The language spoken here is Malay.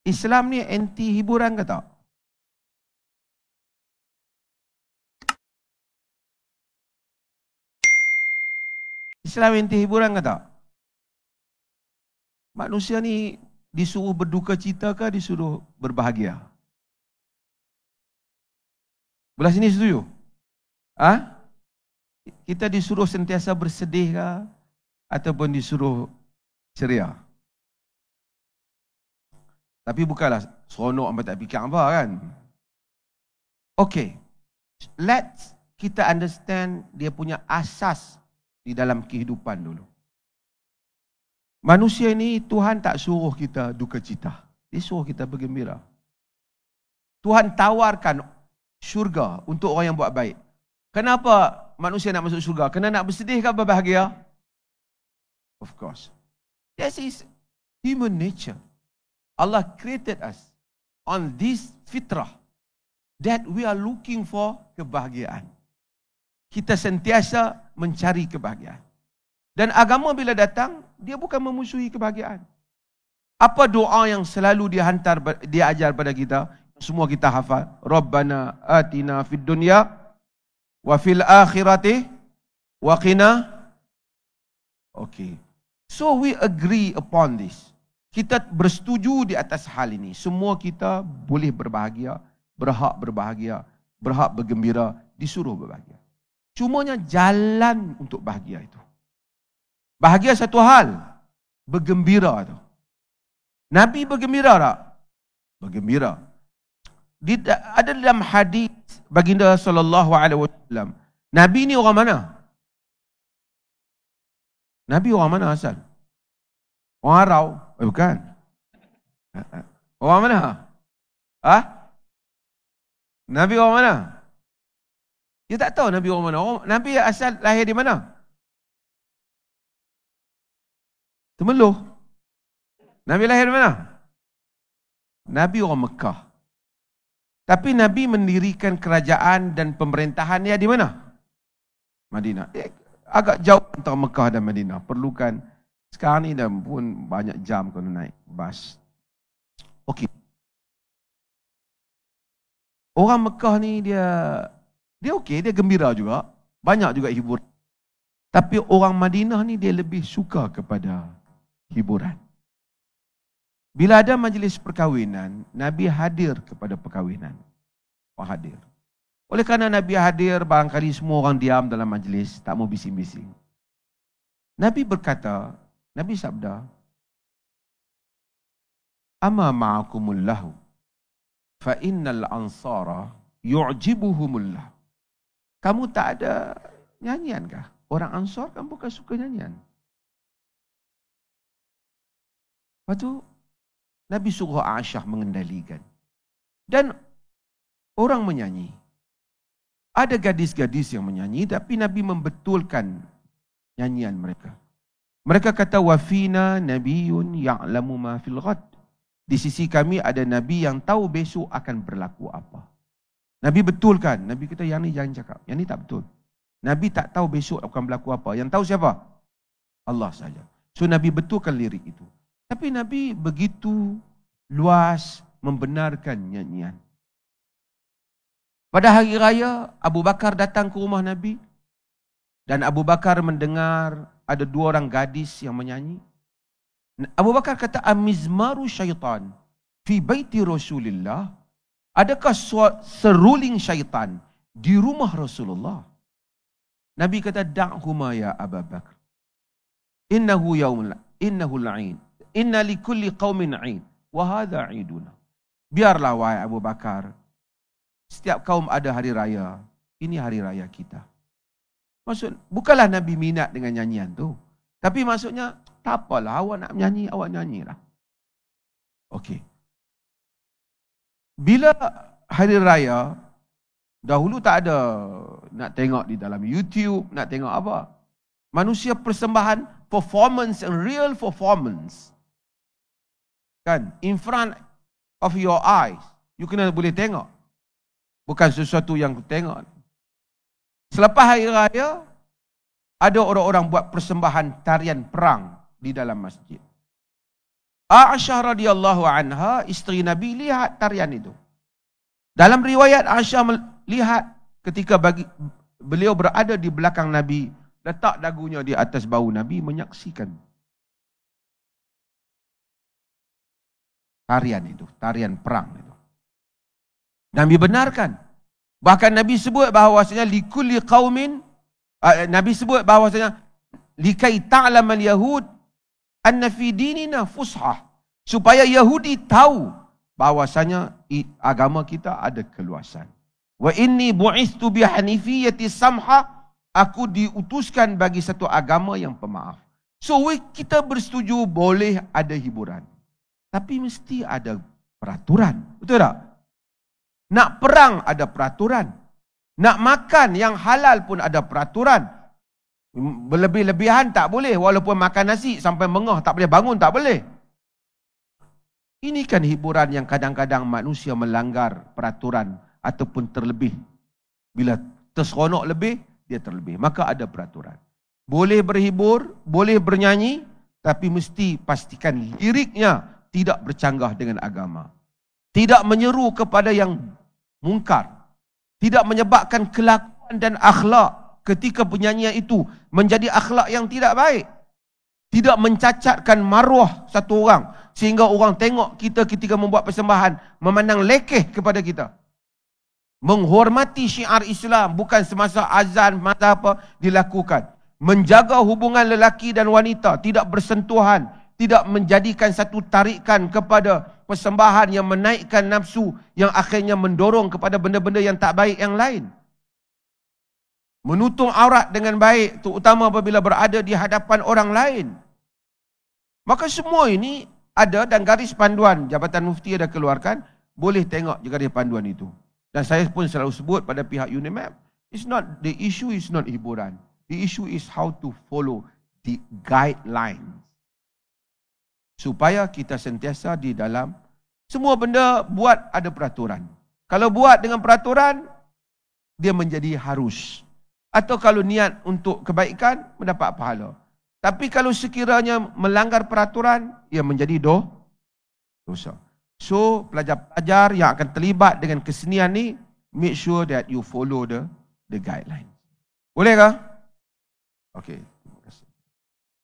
Islam ni anti hiburan ke tak? Islam anti hiburan ke tak? Manusia ni disuruh berduka cita ke disuruh berbahagia? Belah sini setuju? Kita disuruh sentiasa bersedih ke ataupun disuruh ceria? Tapi bukanlah seronok sampai tak fikir apa kan? Okay, let's kita understand dia punya asas di dalam kehidupan dulu. Manusia ini Tuhan tak suruh kita duka cita. Dia suruh kita bergembira. Tuhan tawarkan syurga untuk orang yang buat baik. Kenapa manusia nak masuk syurga? Kena nak bersedih ke berbahagia? Of course. This is human nature. Allah created us on this fitrah that we are looking for kebahagiaan. Kita sentiasa mencari kebahagiaan. Dan agama bila datang, dia bukan memusuhi kebahagiaan. Apa doa yang selalu dia ajar pada kita? Semua kita hafal. Rabbana atina fid dunya wa fil akhirati wa qina. Okay. So we agree upon this. Kita bersetuju di atas hal ini. Semua kita boleh berbahagia, berhak bergembira, disuruh berbahagia. Cumanya jalan untuk bahagia itu. Bahagia satu hal, bergembira tu. Nabi bergembira tak? Bergembira. Ada dalam hadis baginda sallallahu alaihi wasallam. Nabi ni orang mana? Nabi orang mana asal? Orang Arau? Bukan. Orang mana? Nabi orang mana? Dia tak tahu Nabi orang mana. Nabi asal lahir di mana? Temeloh. Nabi lahir di mana? Nabi orang Mekah. Tapi Nabi mendirikan kerajaan dan pemerintahan dia di mana? Madinah. Agak jauh antara Mekah dan Madinah. Perlukan, sekarang ni dah pun banyak jam kalau naik bas. Okey. Orang Mekah ni dia okey, dia gembira juga. Banyak juga hiburan. Tapi orang Madinah ni dia lebih suka kepada hiburan. Bila ada majlis perkahwinan, Nabi hadir kepada perkahwinan. Hadir. Oleh kerana Nabi hadir, barangkali semua orang diam dalam majlis, tak mau bising-bising. Nabi berkata, Nabi sabda, Ama ma'akumullahu, fa innal ansara yu'jibuhumullah. Kamu tak ada nyanyian kah? Orang Ansar kan bukan suka nyanyian. Lepas tu, Nabi suruh Aisyah mengendalikan. Dan orang menyanyi. Ada gadis-gadis yang menyanyi, tapi Nabi membetulkan nyanyian mereka. Mereka kata, Wafina nabiyun ya'lamu ma fil ghad. Di sisi kami ada Nabi yang tahu besok akan berlaku apa. Nabi betulkan. Nabi kata, yang ni jangan cakap. Yang ni tak betul. Nabi tak tahu besok akan berlaku apa. Yang tahu siapa? Allah saja. So Nabi betulkan lirik itu. Tapi Nabi begitu luas membenarkan nyanyian. Pada hari raya, Abu Bakar datang ke rumah Nabi. Dan Abu Bakar mendengar ada dua orang gadis yang menyanyi. Abu Bakar kata, Amizmaru syaitan fi baiti Rasulillah. Adakah seruling syaitan di rumah Rasulullah? Nabi kata, Da'huma ya Abu Bakar. Innahu la'in. Inna li kulli qawmin 'id wa hadha 'iduna. Biarlah wahai Abu Bakar, setiap kaum ada hari raya, ini hari raya kita. Maksud, bukanlah Nabi minat dengan nyanyian tu. Tapi maksudnya, tak apalah, awak nak menyanyi, awak nyanyilah. Okey. Bila hari raya, dahulu tak ada nak tengok di dalam YouTube, nak tengok apa. Manusia persembahan, performance, and real performance. Kan, in front of your eyes, you kena boleh tengok. Bukan sesuatu yang tengok. Selepas hari raya, ada orang-orang buat persembahan tarian perang di dalam masjid. Aisyah radhiyallahu anha, isteri Nabi, lihat tarian itu. Dalam riwayat, Aisyah melihat ketika beliau berada di belakang Nabi, letak dagunya di atas bahu Nabi, menyaksikan tarian itu, tarian perang itu. Nabi benarkan. Bahkan Nabi sebut bahawasanya likulli qaumin, Nabi sebut bahawasanya likai ta'lamal yahud anna fi dinina fushah, supaya Yahudi tahu bahawasanya agama kita ada keluasan. Wa inni bu'istu bi hanifiyati samha, aku diutuskan bagi satu agama yang pemaaf. So kita bersetuju boleh ada hiburan, tapi mesti ada peraturan. Betul tak? Nak perang ada peraturan. Nak makan yang halal pun ada peraturan. Berlebih-lebihan tak boleh. Walaupun makan nasi sampai mengah tak boleh bangun, tak boleh. Ini kan hiburan yang kadang-kadang manusia melanggar peraturan ataupun terlebih. Bila terseronok lebih, dia terlebih. Maka ada peraturan. Boleh berhibur, boleh bernyanyi, tapi mesti pastikan liriknya tidak bercanggah dengan agama. Tidak menyeru kepada yang mungkar. Tidak menyebabkan kelakuan dan akhlak ketika penyanyian itu menjadi akhlak yang tidak baik. Tidak mencacatkan maruah satu orang sehingga orang tengok kita ketika membuat persembahan memandang lekeh kepada kita. Menghormati syiar Islam bukan semasa azan, masa apa dilakukan. Menjaga hubungan lelaki dan wanita, tidak bersentuhan, tidak menjadikan satu tarikan kepada persembahan yang menaikkan nafsu, yang akhirnya mendorong kepada benda-benda yang tak baik yang lain. Menutup aurat dengan baik, terutama apabila berada di hadapan orang lain. Maka semua ini ada dan garis panduan Jabatan Mufti ada keluarkan, boleh tengok garis panduan itu. Dan saya pun selalu sebut pada pihak UNIMAP, the issue is not hiburan. The issue is how to follow the guidelines. Supaya kita sentiasa di dalam semua benda buat ada peraturan. Kalau buat dengan peraturan, dia menjadi harus. Atau kalau niat untuk kebaikan, mendapat pahala. Tapi kalau sekiranya melanggar peraturan, ia menjadi dosa. So, pelajar-pelajar yang akan terlibat dengan kesenian ni, make sure that you follow the guidelines. Boleh kah? Okay.